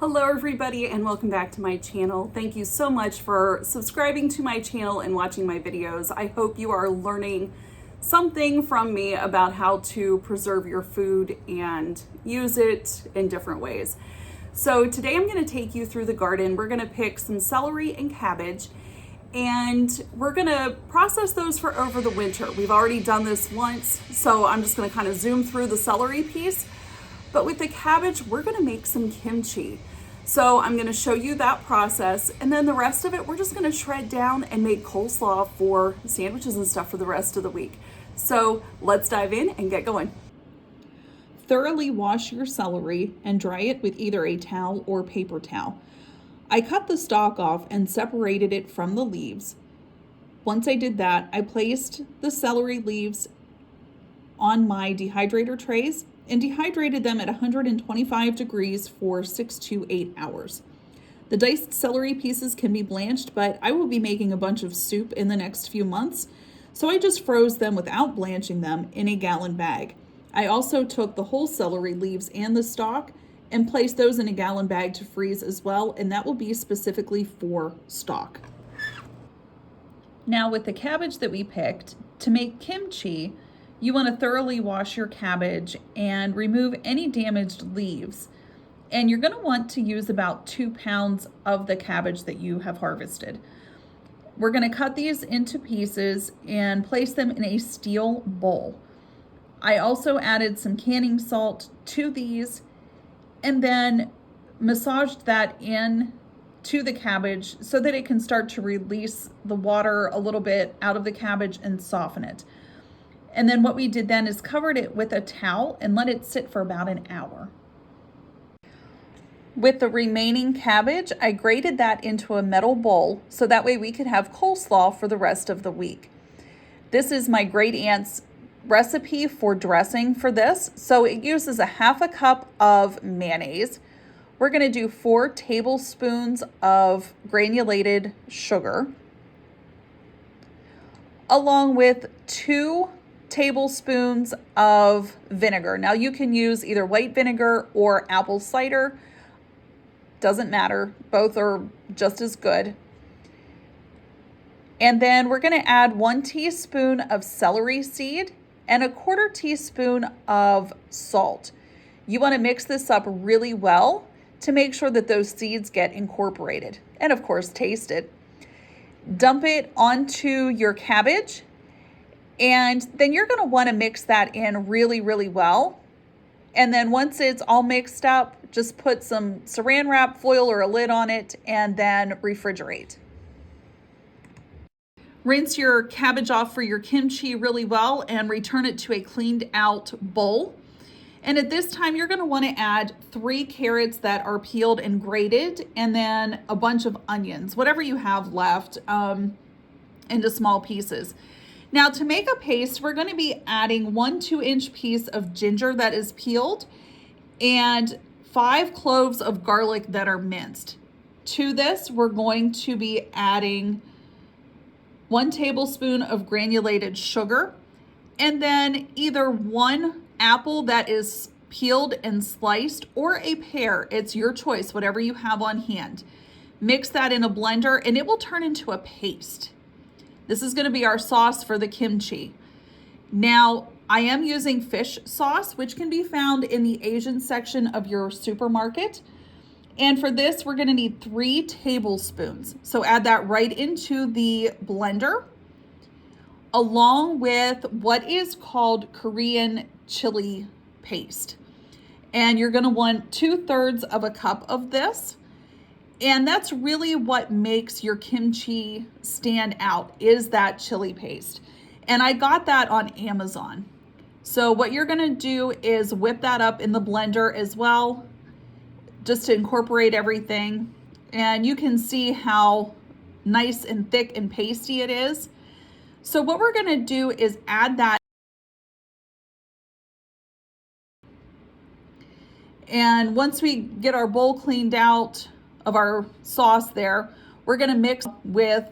Hello everybody and welcome back to my channel. Thank you so much for subscribing to my channel and watching my videos. I hope you are learning something from me about how to preserve your food and use it in different ways. So today I'm going to take you through the garden. We're going to pick some celery and cabbage and we're going to process those for over the winter. We've already done this once, so I'm just going to kind of zoom through the celery piece. But with the cabbage, we're gonna make some kimchi. So I'm gonna show you that process, and then the rest of it, we're just gonna shred down and make coleslaw for sandwiches and stuff for the rest of the week. So let's dive in and get going. Thoroughly wash your celery and dry it with either a towel or paper towel. I cut the stalk off and separated it from the leaves. Once I did that, I placed the celery leaves on my dehydrator trays and dehydrated them at 125 degrees for 6 to 8 hours. The diced celery pieces can be blanched, but I will be making a bunch of soup in the next few months, so I just froze them without blanching them in a gallon bag. I also took the whole celery leaves and the stalk and placed those in a gallon bag to freeze as well, and that will be specifically for stalk. Now with the cabbage that we picked, to make kimchi, you want to thoroughly wash your cabbage and remove any damaged leaves. And you're going to want to use about 2 pounds of the cabbage that you have harvested. We're going to cut these into pieces and place them in a steel bowl. I also added some canning salt to these and then massaged that in to the cabbage so that it can start to release the water a little bit out of the cabbage and soften it. And then what we did then is covered it with a towel and let it sit for about an hour. With the remaining cabbage, I grated that into a metal bowl so that way we could have coleslaw for the rest of the week. This is my great aunt's recipe for dressing for this. So it uses a half a cup of mayonnaise. We're going to do 4 tablespoons of granulated sugar, along with 2 tablespoons of vinegar. Now you can use either white vinegar or apple cider. Doesn't matter. Both are just as good. And then we're going to add 1 teaspoon of celery seed and a 1/4 teaspoon of salt. You want to mix this up really well to make sure that those seeds get incorporated. And of course, taste it. Dump it onto your cabbage. And then you're going to want to mix that in really, really well. And then once it's all mixed up, just put some saran wrap foil or a lid on it and then refrigerate. Rinse your cabbage off for your kimchi really well and return it to a cleaned out bowl. And at this time, you're going to want to add 3 carrots that are peeled and grated, and then a bunch of onions, whatever you have left, into small pieces. Now to make a paste, we're going to be adding 1 2-inch piece of ginger that is peeled and 5 cloves of garlic that are minced. To this, we're going to be adding 1 tablespoon of granulated sugar and then either 1 apple that is peeled and sliced or a pear. It's your choice, whatever you have on hand. Mix that in a blender and it will turn into a paste. This is going to be our sauce for the kimchi. Now, I am using fish sauce, which can be found in the Asian section of your supermarket. And for this, we're going to need 3 tablespoons. So add that right into the blender, along with what is called Korean chili paste. And you're going to want 2/3 of a cup of this. And that's really what makes your kimchi stand out, is that chili paste. And I got that on Amazon. So what you're gonna do is whip that up in the blender as well, just to incorporate everything. And you can see how nice and thick and pasty it is. So what we're gonna do is add that. And once we get our bowl cleaned out of our sauce there, we're going to mix with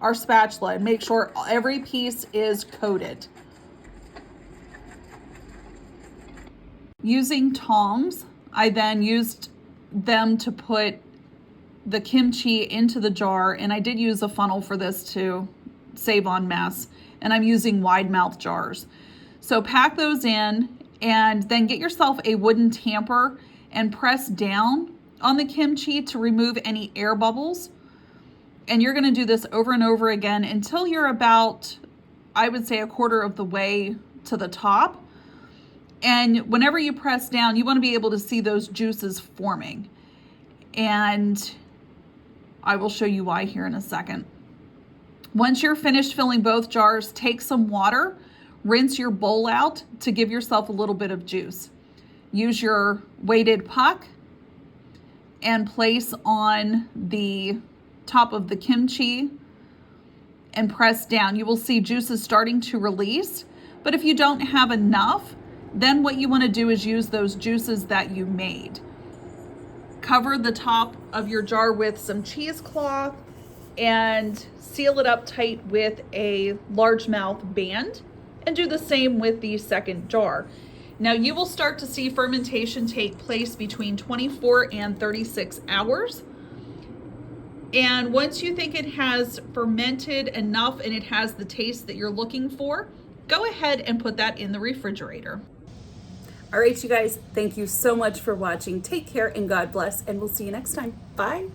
our spatula and make sure every piece is coated. Using tongs, I then used them to put the kimchi into the jar, and I did use a funnel for this to save on mess, and I'm using wide mouth jars. So pack those in and then get yourself a wooden tamper and press down on the kimchi to remove any air bubbles. And you're going to do this over and over again until you're about, I would say, a quarter of the way to the top. And whenever you press down, you want to be able to see those juices forming. And I will show you why here in a second. Once you're finished filling both jars, take some water, rinse your bowl out to give yourself a little bit of juice. Use your weighted puck and place on the top of the kimchi and press down. You will see juices starting to release, but if you don't have enough, then what you want to do is use those juices that you made. Cover the top of your jar with some cheesecloth and seal it up tight with a largemouth band, and do the same with the second jar. Now you will start to see fermentation take place between 24 and 36 hours. And once you think it has fermented enough and it has the taste that you're looking for, go ahead and put that in the refrigerator. All right, you guys, thank you so much for watching. Take care and God bless, and we'll see you next time. Bye.